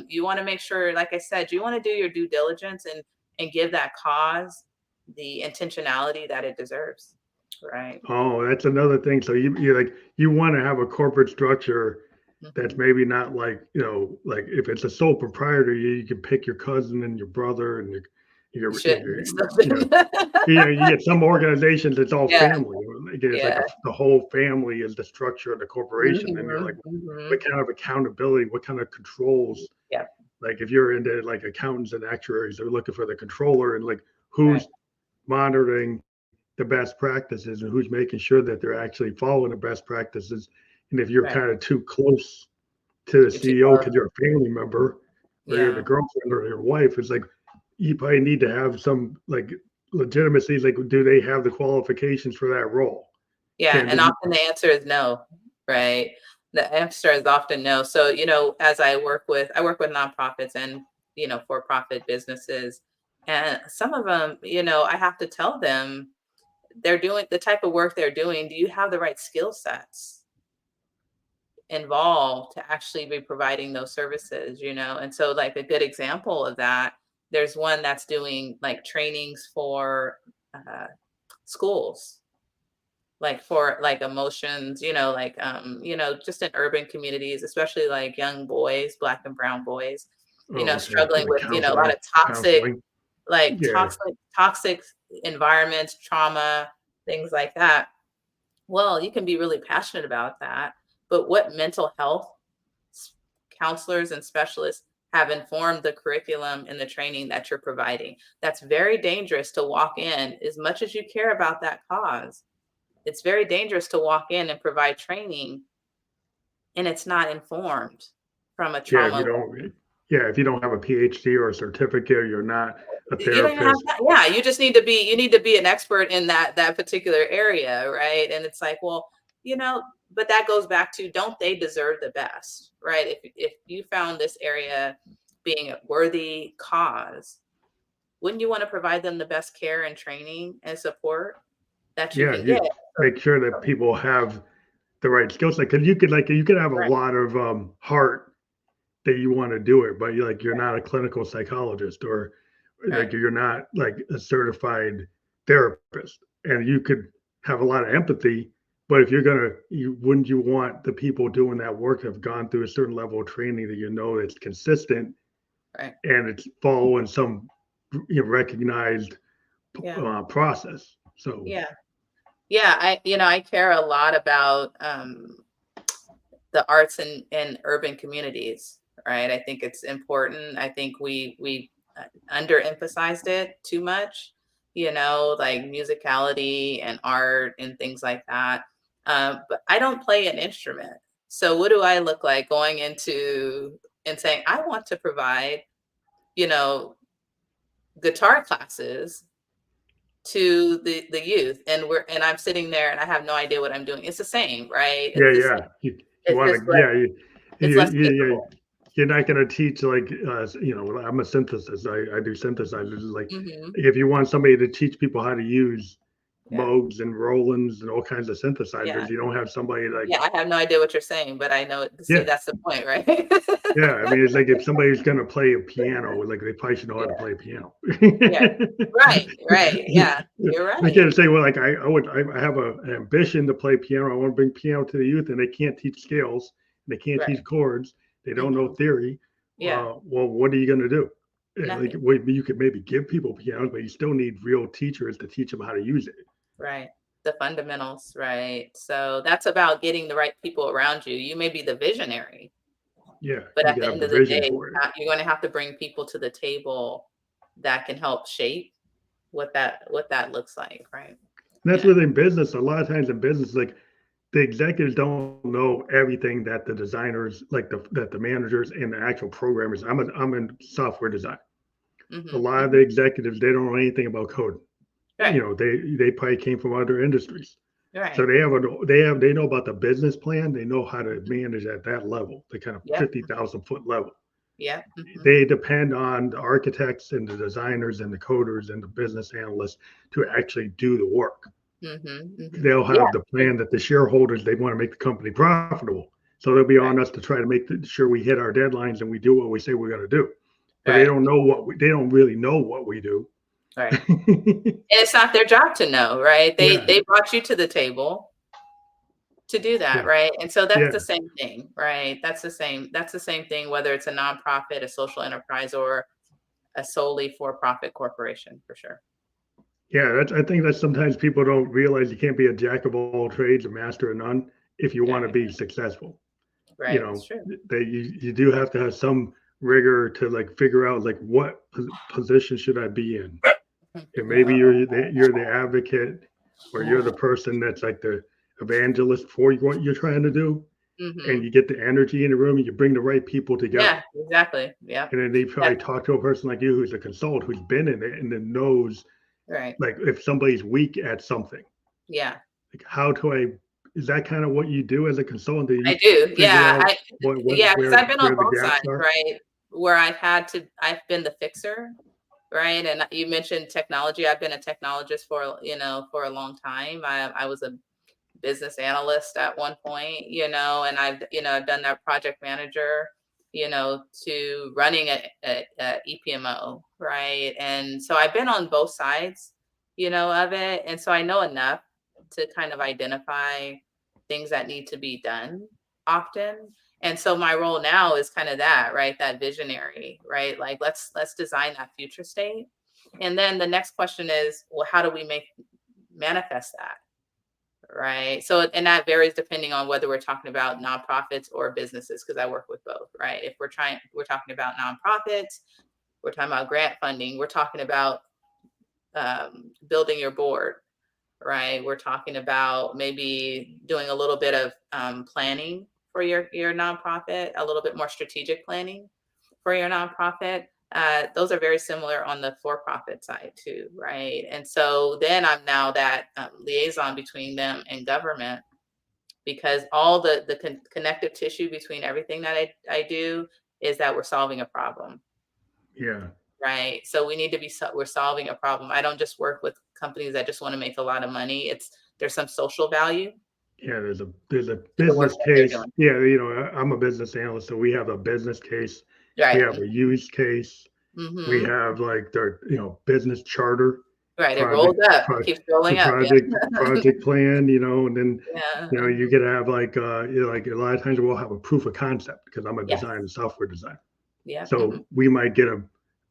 You want to make sure, like I said, you want to do your due diligence and give that cause the intentionality that it deserves. Right. Oh, that's another thing. So you want to have a corporate structure that's Hmm. maybe not like, like if it's a sole proprietor, you can pick your cousin and your brother and You your shouldn't. It's you get some organizations, it's all yeah. family. It's like Yeah. the whole family is the structure of the corporation. And you're Hmm. like, Hmm. what kind of accountability, what kind of controls? Yeah. Like if you're into like accountants and actuaries, they're looking for the controller, and like Right. who's monitoring the best practices and who's making sure that they're actually following the best practices. And if you're Right. kind of too close to the You're too CEO close. because you're a family member or you're the Yeah. girlfriend or your wife, it's like you probably need to have some like legitimacy. Like, do they have the qualifications for that role? Yeah, Can and they? often the answer is no, right? The answer is often no. So, as I work with nonprofits and, for-profit businesses, and some of them, I have to tell them they're doing the type of work they're doing. Do you have the right skill sets involved to actually be providing those services, And so, like, a good example of that, there's one that's doing like trainings for uh, schools, like for like emotions, just in urban communities, especially like young boys, black and brown boys, Oh, okay, struggling like with, a lot of counseling. Yeah, toxic environments, trauma, things like that. Well, you can be really passionate about that, but what mental health s- counselors and specialists have informed the curriculum and the training that you're providing? That's very dangerous to walk in as much as you care about that cause. It's very dangerous to walk in and provide training and it's not informed from a yeah. If you trauma. don't, yeah, if you don't have a PhD or a certificate, you're not a You don't even have therapist. that. Yeah, you need to be an expert in that particular area, right? And it's like, well, but that goes back to, don't they deserve the best, right? If you found this area being a worthy cause, wouldn't you want to provide them the best care and training and support that you Yeah, can get? you make sure that people have the right skill set, because you could have a Right, lot of heart that you want to do it, but you're not a clinical psychologist, or like right, you're not like a certified therapist, and you could have a lot of empathy. But if you wouldn't you want the people doing that work have gone through a certain level of training that it's consistent right. and it's following some recognized Yeah, process. So yeah. Yeah, I care a lot about the arts in urban communities, right? I think it's important. I think we underemphasized it too much, like musicality and art and things like that. But I don't play an instrument, so what do I look like going into and saying I want to provide, you know, guitar classes to the youth, and I'm sitting there and I have no idea what I'm doing. It's the same, right? yeah, It's the same. yeah, you It's want just to, less, yeah, it's less yeah, visible. you're not going to teach like I'm a synthesist. I do synthesizers. Like Hmm. if you want somebody to teach people how to use Yeah. Moogs and Rolands and all kinds of Yeah. synthesizers, you don't have somebody like, Yeah. I have no idea what you're saying, but I know, see, yeah, that's the point, right? yeah. I mean, it's like if somebody's going to play a piano, like they probably should know how to Yeah. play a piano. Yeah. Right. Right. Yeah. You're They right. can't say, well, like I have an ambition to play piano. I want to bring piano to the youth, and they can't teach scales, and they can't Right. teach chords. They don't know Hmm. theory. Yeah. Well, what are you going to do? Like, Nothing. you could maybe give people pianos, but you still need real teachers to teach them how to use it. Right. The fundamentals, right? So that's about getting the right people around you. You may be the visionary, Yeah, but you at can the have end the of the vision day, for it. you're going to have to bring people to the table that can help shape what that looks like, right? And that's Yeah. within business. A lot of times in business, like the executives don't know everything that the designers, like that the managers and the actual programmers. I'm in software design. A Mm-hmm, lot of the mm-hmm. executives, they don't know anything about code. Right. They probably came from other industries. So Right. they know about the business plan. They know how to Mm-hmm. manage at that level, the kind of Yep. 50,000 foot level. Yep. Mm-hmm. They depend on the architects and the designers and the coders and the business analysts to actually do the work. Mm-hmm. Mm-hmm. They'll Yeah. have the plan that the shareholders, they want to make the company profitable. So they'll be Right. on us to try to make sure we hit our deadlines and we do what we say we're going to do. But they Right. don't know they don't really know what we do. Right. And it's not their job to know, right? They Yeah, they brought you to the table to do that, yeah, right? And so that's yeah. the same thing, right? That's the same thing whether it's a nonprofit, a social enterprise, or a solely for-profit corporation, for sure. Yeah, I think that sometimes people don't realize you can't be a jack of all trades, a master of none, if you want to Right. be successful. Right. It's true. That you do have to have some rigor to like figure out like what position should I be in. And maybe you're the advocate, or you're the person that's like the evangelist for what you're trying to do, and Mm-hmm. you get the energy in the room and you bring the right people together. Yeah, exactly. Yeah. And then they probably That, talk to a person like you who's a consultant who's been in it and then knows right. like if somebody's weak at something, Yeah. like how do I is that kind of what you do as a consultant? Do I you do. figure Yeah. out Yeah, because I've been on where the both gaps sides, are? right? Where I've been the fixer, right? And you mentioned technology. I've been a technologist for a long time. I was a business analyst at one point, and I've done that project manager, to running a EPMO, right? And so I've been on both sides, of it. And so I know enough to kind of identify things that need to be done often. And so my role now is kind of that, right? That visionary, right? Like let's design that future state. And then the next question is, well, how do we manifest that? Right. So, and that varies depending on whether we're talking about nonprofits or businesses, because I work with both, right? If we're talking about nonprofits, we're talking about grant funding, we're talking about building your board, right? We're talking about maybe doing a little bit of planning for your nonprofit, a little bit more strategic planning for your nonprofit. Those are very similar on the for-profit side too, right? And so then I'm now that liaison between them and government, because all the connective tissue between everything that I do is that we're solving a problem, Yeah. right? So we need to we're solving a problem. I don't just work with companies that just want to make a lot of money. There's some social value Yeah, there's a to the work business that they're case. doing. Yeah, I'm a business analyst, so we have a business case. We Right. have a use case. We Mm-hmm. have like their business charter, Right. It rolls project up. It pro, keeps the rolling up. Yeah. project plan, and then Yeah. you could have like like a lot of times we'll have a proof of concept because I'm a Yes. design and software designer. Yeah. Mm-hmm. So we might get a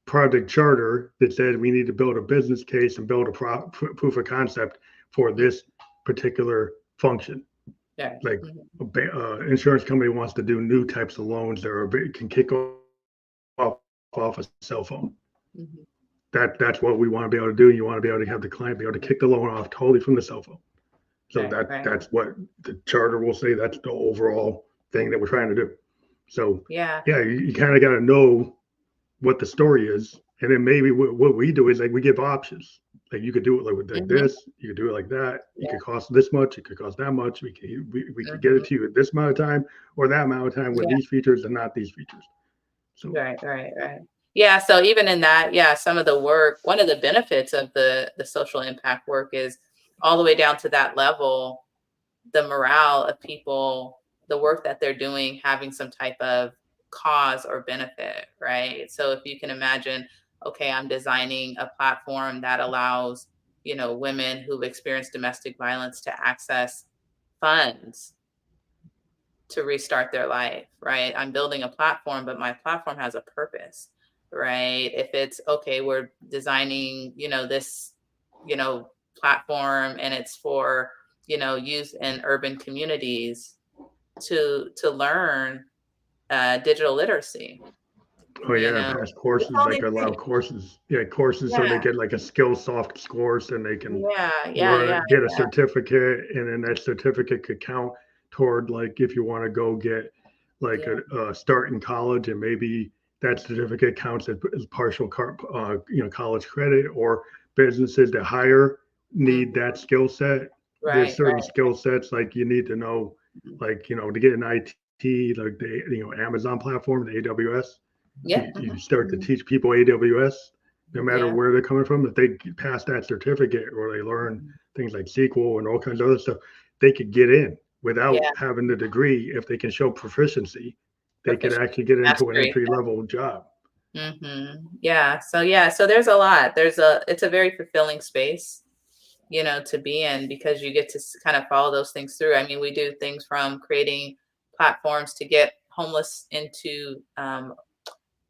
project charter that says we need to build a business case and build a proof of concept for this particular function. Yeah. Like Mm-hmm. insurance company wants to do new types of loans that can kick off a cell phone. Mm-hmm. That's what we want to be able to do. You want to be able to have the client be able to kick the loan off totally from the cell phone. So Right. Right. that's what the charter will say. That's the overall thing that we're trying to do. So Yeah. yeah, you kind of got to know what the story is, and then maybe what we do is like we give options. Like you could do it like Mm-hmm. this, you could do it like that. It Yeah. could cost this much, it could cost that much. We could get Mm-hmm. it to you at this amount of time or that amount of time with Yeah. these features and not these features. So Right. Right. Right. Yeah. So even in that, yeah, some of the work, one of the benefits of the social impact work is all the way down to that level, the morale of people, the work that they're doing, having some type of cause or benefit, right? So if you can imagine, okay, I'm designing a platform that allows, women who've experienced domestic violence to access funds to restart their life, right? I'm building a platform, but my platform has a purpose, right? If it's okay, we're designing, this, platform, and it's for, youth in urban communities to learn digital literacy, Oh yeah, has it's courses all like these allow things. courses. Yeah, courses so they Yeah, get like a skill soft course and they can yeah, yeah, yeah, learn, get a certificate, and then that certificate could count toward like if you want to go get like yeah, a start in college, and maybe that certificate counts as partial college credit, or businesses that hire mm, need that skill set. There's right, certain right. skill sets like you need to know, Mhm. like to get an IT, like the Amazon platform, the AWS. Yeah, You start to mhm, teach people AWS, no matter yeah, where they're coming from. If they pass that certificate or they learn mhm, things like SQL and all kinds of other stuff, they could get in without yeah, having the degree. If they can show proficiency, they could proficiency, actually get into an mastery. entry level job. Yeah. So there's a lot. It's a very fulfilling space, to be in, because you get to kind of follow those things through. I mean, we do things from creating platforms to get homeless into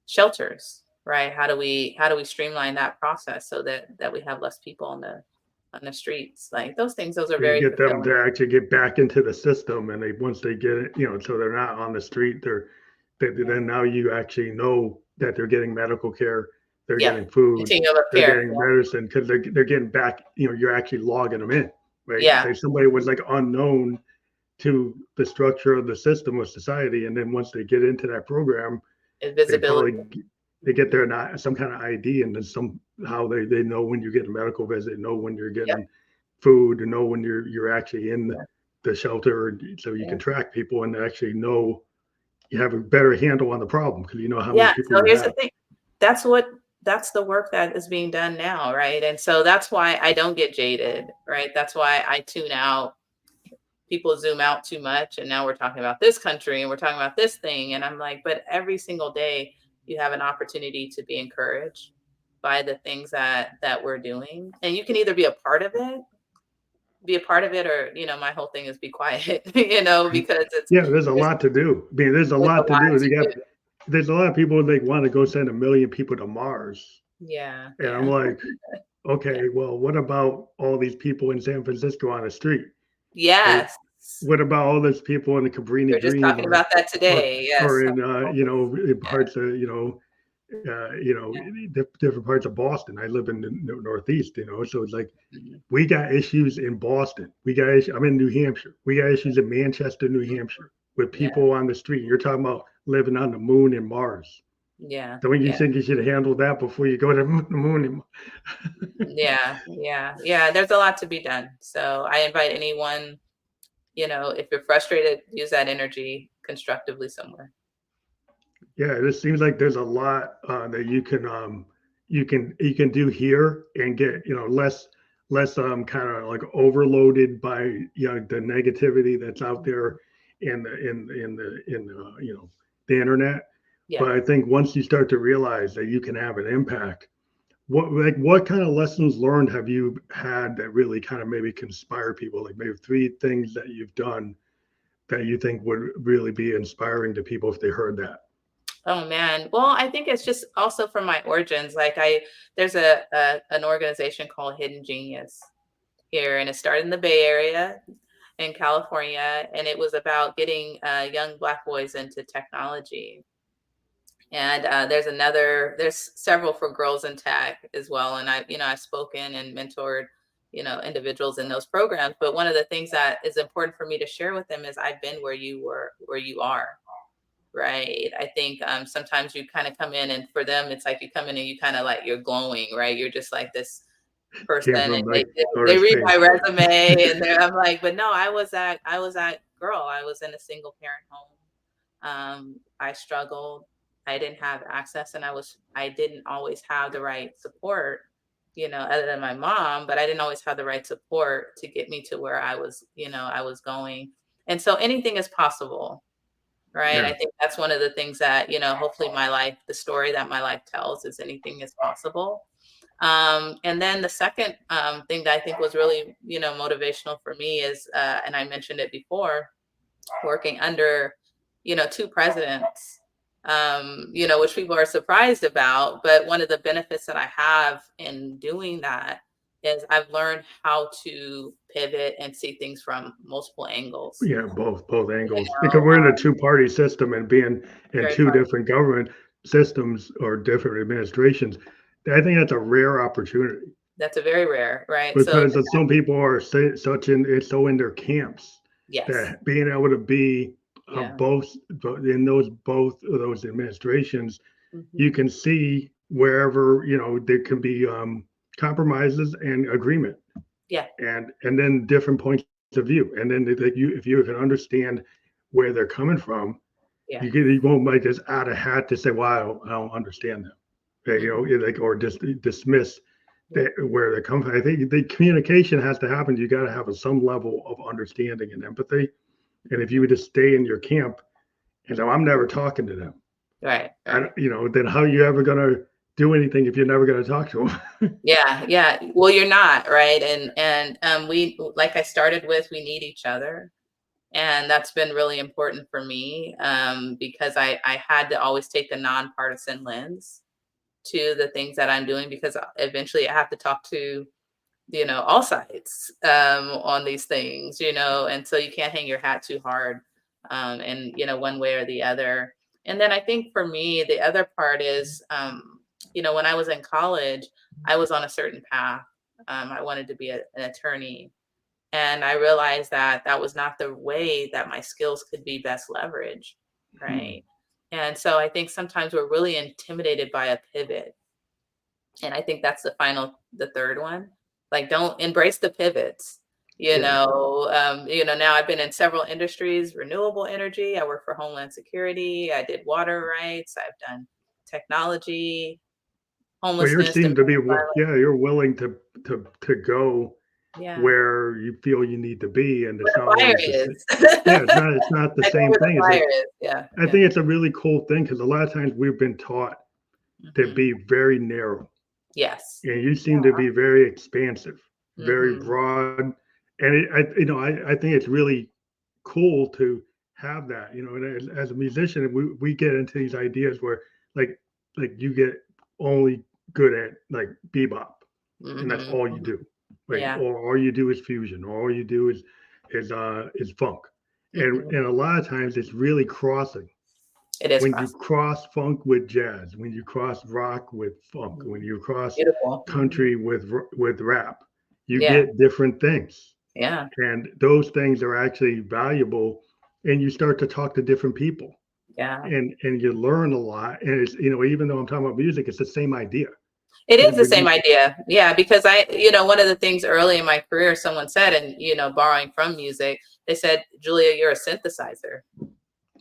shelters, right? How do we streamline that process so that we have less people on the streets? Like those things, those are You very get them fulfilling. to actually get back into the system, and they once they get it, so they're not on the street. Yeah. Then now you actually know that they're getting medical care, they're Yeah. getting food, Continuum of they're care. getting medicine, because they're getting back. You're actually logging them in, right? Yeah. Say somebody was like unknown to the structure of the system of society, and then once they get into that program, they Invisibility. probably they get their not some kind of ID, and then somehow they know when you get a medical visit, know when you're Yep. getting food, and know when you're actually in Yeah. the shelter, so you Yeah. can track people and actually know you have a better handle on the problem because you know how many Yeah. people So you here's the have. thing. That's the work that is being done now, right? And so that's why I don't get jaded, right? That's why I tune out. People zoom out too much, and now we're talking about this country and we're talking about this thing, and I'm like, but every single day you have an opportunity to be encouraged by the things that we're doing, and you can either be a part of it, or my whole thing is be quiet, because Yeah, there's a there's, lot to do. I mean, there's a there's a lot to lot do. to do. There's a lot of people that want to go send 1 million people to Mars, Yeah, and I'm yeah, like, yeah. okay, well, what about all these people in San Francisco on the street? Right? Yes, What about all those people in the we Cabrini are just Green, talking about that or today. Yes. in in Yeah, parts of yeah. different parts of Boston. I live in the Northeast, so it's like Mhm. we got issues in Boston. We got issues. I'm in New Hampshire. We got issues in Manchester, New Hampshire, with Yeah, people on the street. You're talking about living on the moon and Mars. yeah, Don't you yeah. think you should handle that before you go to the moon? Yeah, yeah, yeah. There's a lot to be done. So I invite anyone, if you're frustrated, use that energy constructively somewhere. Yeah, it just seems like there's a lot that you can do here and get less kind of like overloaded by the negativity that's out there in the internet. Yeah. But I think once you start to realize that you can have an impact, what kind of lessons learned have you had that really kind of maybe can inspire people? Like maybe 3 things that you've done that you think would really be inspiring to people if they heard that. Oh man. Well, I think it's just also from my origins. Like there's an organization called Hidden Genius here, and it started in the Bay Area in California, and it was about getting young Black boys into technology. And there's several for girls in tech as well. And I've spoken and mentored, individuals in those programs. But one of the things that is important for me to share with them is I've been where you are, right? I think sometimes you kind of come in, and for them, it's like you come in and you kind of like you're glowing, right? You're just like this person, Came and from they like they outer they read space. my resume, and I'm like, but no, I was that girl. I was in a single parent home. I struggled. I didn't have access, and I didn't always have the right support, other than my mom, but I didn't always have the right support to get me to where I was going. And so anything is possible, right? I Yeah. think that's one of the things that, hopefully the story that my life tells is anything is possible. And then the second thing that I think was really, motivational for me is, and I mentioned it before, working under, two presidents, which people are surprised about. But one of the benefits that I have in doing that is I've learned how to pivot and see things from multiple angles. Yeah, both You angles, because know, we're in a two-party system and being in very two part. different government systems or different administrations. I think that's a rare opportunity That's a very rare, right? So because some people are such in it's so in their camps yes, that being able to be yeah, in both of those administrations, you hmm can see wherever there can be compromises and agreement, yeah, and then different points of view, and then if you can understand where they're coming from, yeah, you won't like just add a hat to say, well, I don't understand them. hmm Like, or just dismiss yeah, where they come from. I think the communication has to happen. You got to have some level of understanding and empathy. And if you hmm would just stay in your camp and so I'm never talking to them, right, right. then how are you ever going to do anything if you're never going to talk to them? Yeah, yeah. Well, you're not, right? And we, like I started with, we need each other. And that's been really important for me, because I had to always take a nonpartisan lens to the things that I'm doing, because eventually I have to talk to, all sides, on these things, and so you can't hang your hat too hard, and, one way or the other. And then I think for me, the other part is, when I was in college, I was on a certain path. I wanted to be an attorney. And I realized that that was not the way that my skills could be best leveraged. Right. And so I think sometimes we're really intimidated by a pivot. And I think that's the third one. Like, don't embrace the pivots. Yeah. Now I've been in several industries, renewable energy. I work for Homeland Security. I did water rights. I've done technology, Well, you homelessness, seem to be, domestic violence. yeah, you're willing to go Yeah. where you feel you need to be, and Where it's not the fire always the same. is. Yeah, it's not the I know same where the thing. It's fire like is. Yeah. I Yeah. think it's a really cool thing because a lot of times we've been taught to hmm be very narrow, Yes. and you seem to Yeah. be very expansive, very Mhm. broad, and I think it's really cool to have that. And as a musician, we get into these ideas where like you get only good at like bebop, and that's Mhm. all you Mhm. do. Like, Yeah. or all you do is fusion, or all you do is funk. Mhm. And a lot of times it's really crossing. It is When you cross. cross funk with jazz, when you cross rock with funk, when Mhm. you cross Beautiful. Mhm. country with rap, you Yeah. get different things. Yeah. And those things are actually valuable, and you start to talk to different people, Yeah. and you learn a lot. And it's, even though I'm talking about music, it's the same idea. It is the When same you idea. Yeah, because one of the things early in my career someone said, and borrowing from music, they said, "Julia, you're a synthesizer."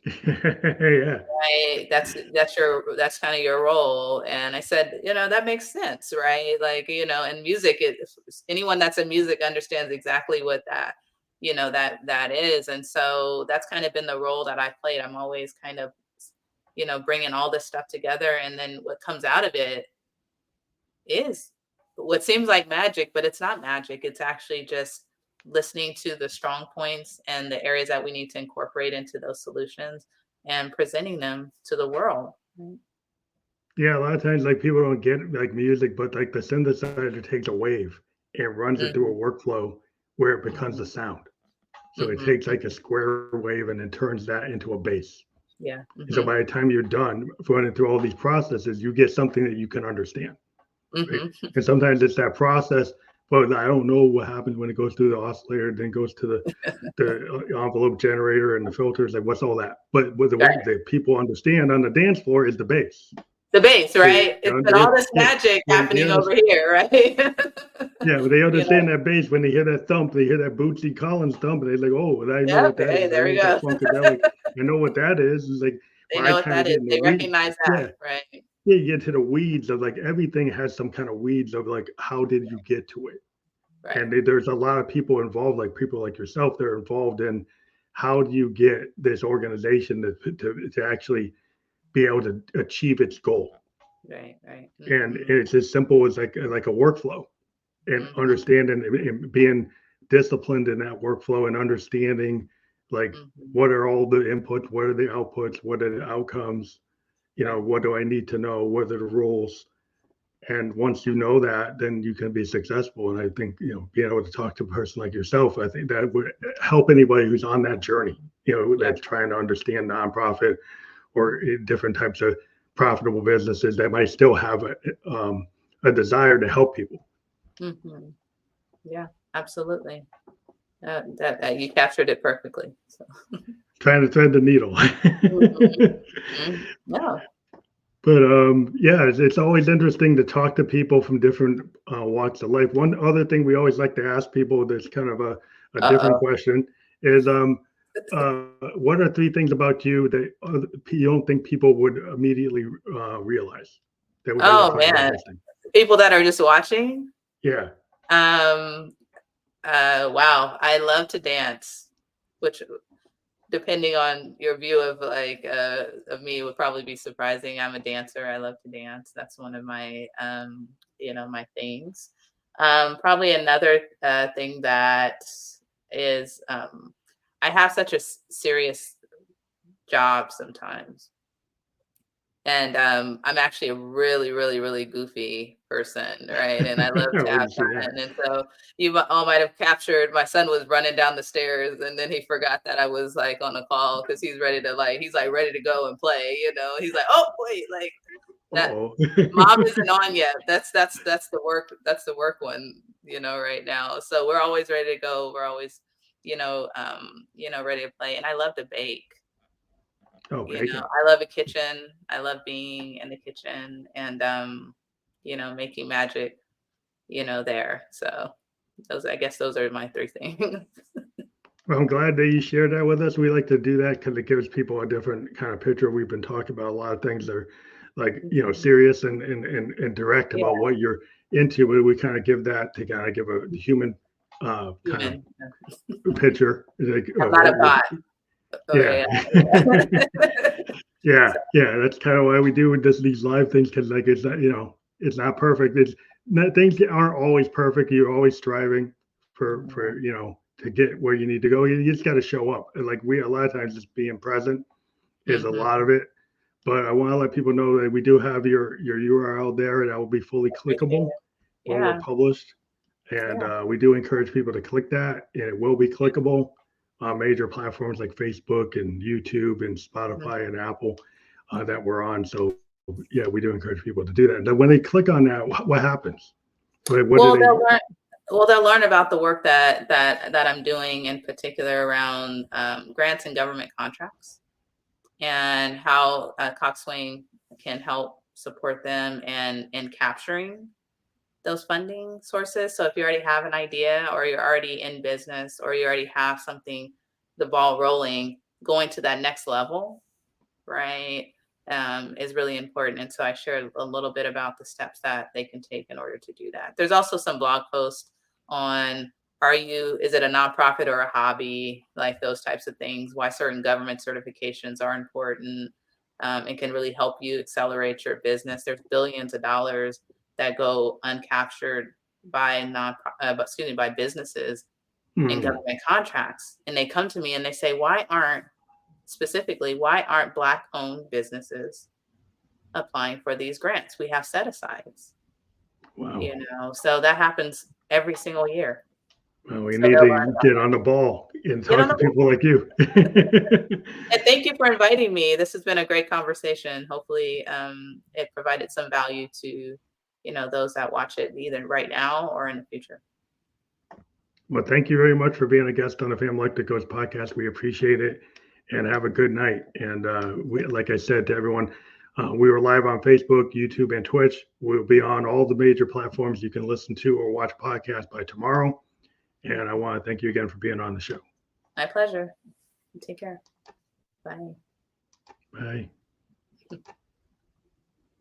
yeah. Right. That's kind of your role. And I said, that makes sense, right? Like, and music is, anyone that's in music understands exactly what that is. And so that's kind of been the role that I played. I'm always kind of, bringing all this stuff together. And then what comes out of it is what seems like magic, but it's not magic. It's actually just listening to the strong points and the areas that we need to incorporate into those solutions and presenting them to the world. Right. Yeah, a lot of times like people don't get like music, but like the synthesizer takes a wave and runs it through Mhm, a workflow where it becomes mhm, a sound. So it mhm, takes like a mhm. square wave and then turns that into a bass. Yeah. And so Mhm, by the time you're done running through all these processes, you get something that you can understand. Right? mhm. And sometimes it's that process, but I don't know what happens when it goes through the oscillator, then goes to the envelope generator and the filters. Like, what's all that? But what Right. the people understand on the dance floor is the bass. The base, They, right? It's been all this yeah, magic they happening over understand. here, right? Yeah, but they You know. understand that bass when they hear that thump, they hear that Bootsy Collins thump, and they're like, "Oh, I know Yep. what that Hey, is. I there know we what that go. funkadelic. I know what that is." It's like, They well, I know what kind of that get is. in the They weeds. recognize that, Yeah, right? yeah, you get to the weeds of like everything has some kind of weeds of like how did you get to it? Right. And there's a lot of people involved, like people like yourself, they're involved in how do you get this organization to actually be able to achieve its goal. Right. Right. And Mhm. it's as simple as like a workflow and Mhm. understanding and being disciplined in that workflow and understanding. Like, Mhm. what are all the inputs? What are the outputs? What are the outcomes? Right. What do I need to know? What are the rules? And once you know that, then you can be successful. And I think, being able to talk to a person like yourself, I think that would help anybody who's on that journey, Yeah. that's trying to understand nonprofit or different types of profitable businesses that might still have a desire to help people. Hmm. Yeah, absolutely. That you captured it perfectly. So. Trying to thread the needle. Mhm. Mhm. Yeah. But yeah, it's always interesting to talk to people from different walks of life. One other thing we always like to ask people that's kind of a different Uh-oh. question is what are three things about you that you don't think people would immediately realize that they would Oh find man, interesting? people that are just watching. Yeah. Um. Wow, I love to dance, which depending on your view of like of me would probably be surprising. I'm a dancer. I love to dance. That's one of my my things. Probably another thing that is I have such a serious job sometimes. And I'm actually a really, really, really goofy person, right? And I love I to have wouldn't say that. fun. And so all might have captured my son was running down the stairs and then he forgot that I was like on a call because he's like ready to go and play, He's like, oh wait, like that Uh-oh. mom isn't on yet. That's the work one, right now. So we're always ready to go. We're always, ready to play. And I love to bake. Oh, bacon. I love a kitchen. I love being in the kitchen and making magic, there. So I guess those are my three things. Well, I'm glad that you shared that with us. We like to do that because it gives people a different kind of picture. We've been talking about a lot of things that are like, Mhm. serious and direct Yeah, about what you're into, but we kind of give that to kind of give a human kind human. of picture like, I'm of not what a you're, bot. yeah. Okay. Yeah. Yeah. So, Yeah. That's kind of why we do this, these live things. Cause like, it's not, it's not perfect. It's not, things aren't always perfect. You're always striving yeah. to get where you need to go. You just got to show up. And like a lot of times just being present is a lot Mhm. of it. But I want to let people know that we do have your URL there, and that will be fully Appreciate clickable it. when we're Yeah. published. And Yeah. we do encourage people to click that, and it will be clickable on major platforms like Facebook and YouTube and Mhm. Spotify and Apple that we're on. So yeah, we do encourage people to do that. And then when they click on that, what happens? What do Well, they? they'll learn about the work that I'm doing in particular around grants and government contracts and how Coxswain can help support them in capturing those funding sources. So if you already have an idea or you're already in business or you already have something, the ball rolling, going to that next level, right, is really important. And so I shared a little bit about the steps that they can take in order to do that. There's also some blog posts on is it a nonprofit or a hobby, like those types of things, why certain government certifications are important and can really help you accelerate your business. There's billions of dollars that go uncaptured by businesses in Hmm, government contracts. And they come to me and they say, why aren't Black owned businesses applying for these grants? We have set asides, wow. so that happens every single year. Well, we So need they'll learn to about get on the ball and get talk on to the board. people like you. And thank you for inviting me. This has been a great conversation. Hopefully, it provided some value to, those that watch it either right now or in the future. Well, thank you very much for being a guest on the Family Electric Coach podcast. We appreciate it, and have a good night. And like I said to everyone, we were live on Facebook, YouTube, and Twitch. We'll be on all the major platforms you can listen to or watch podcasts by tomorrow. And I want to thank you again for being on the show. My pleasure. Take care. Bye. Bye.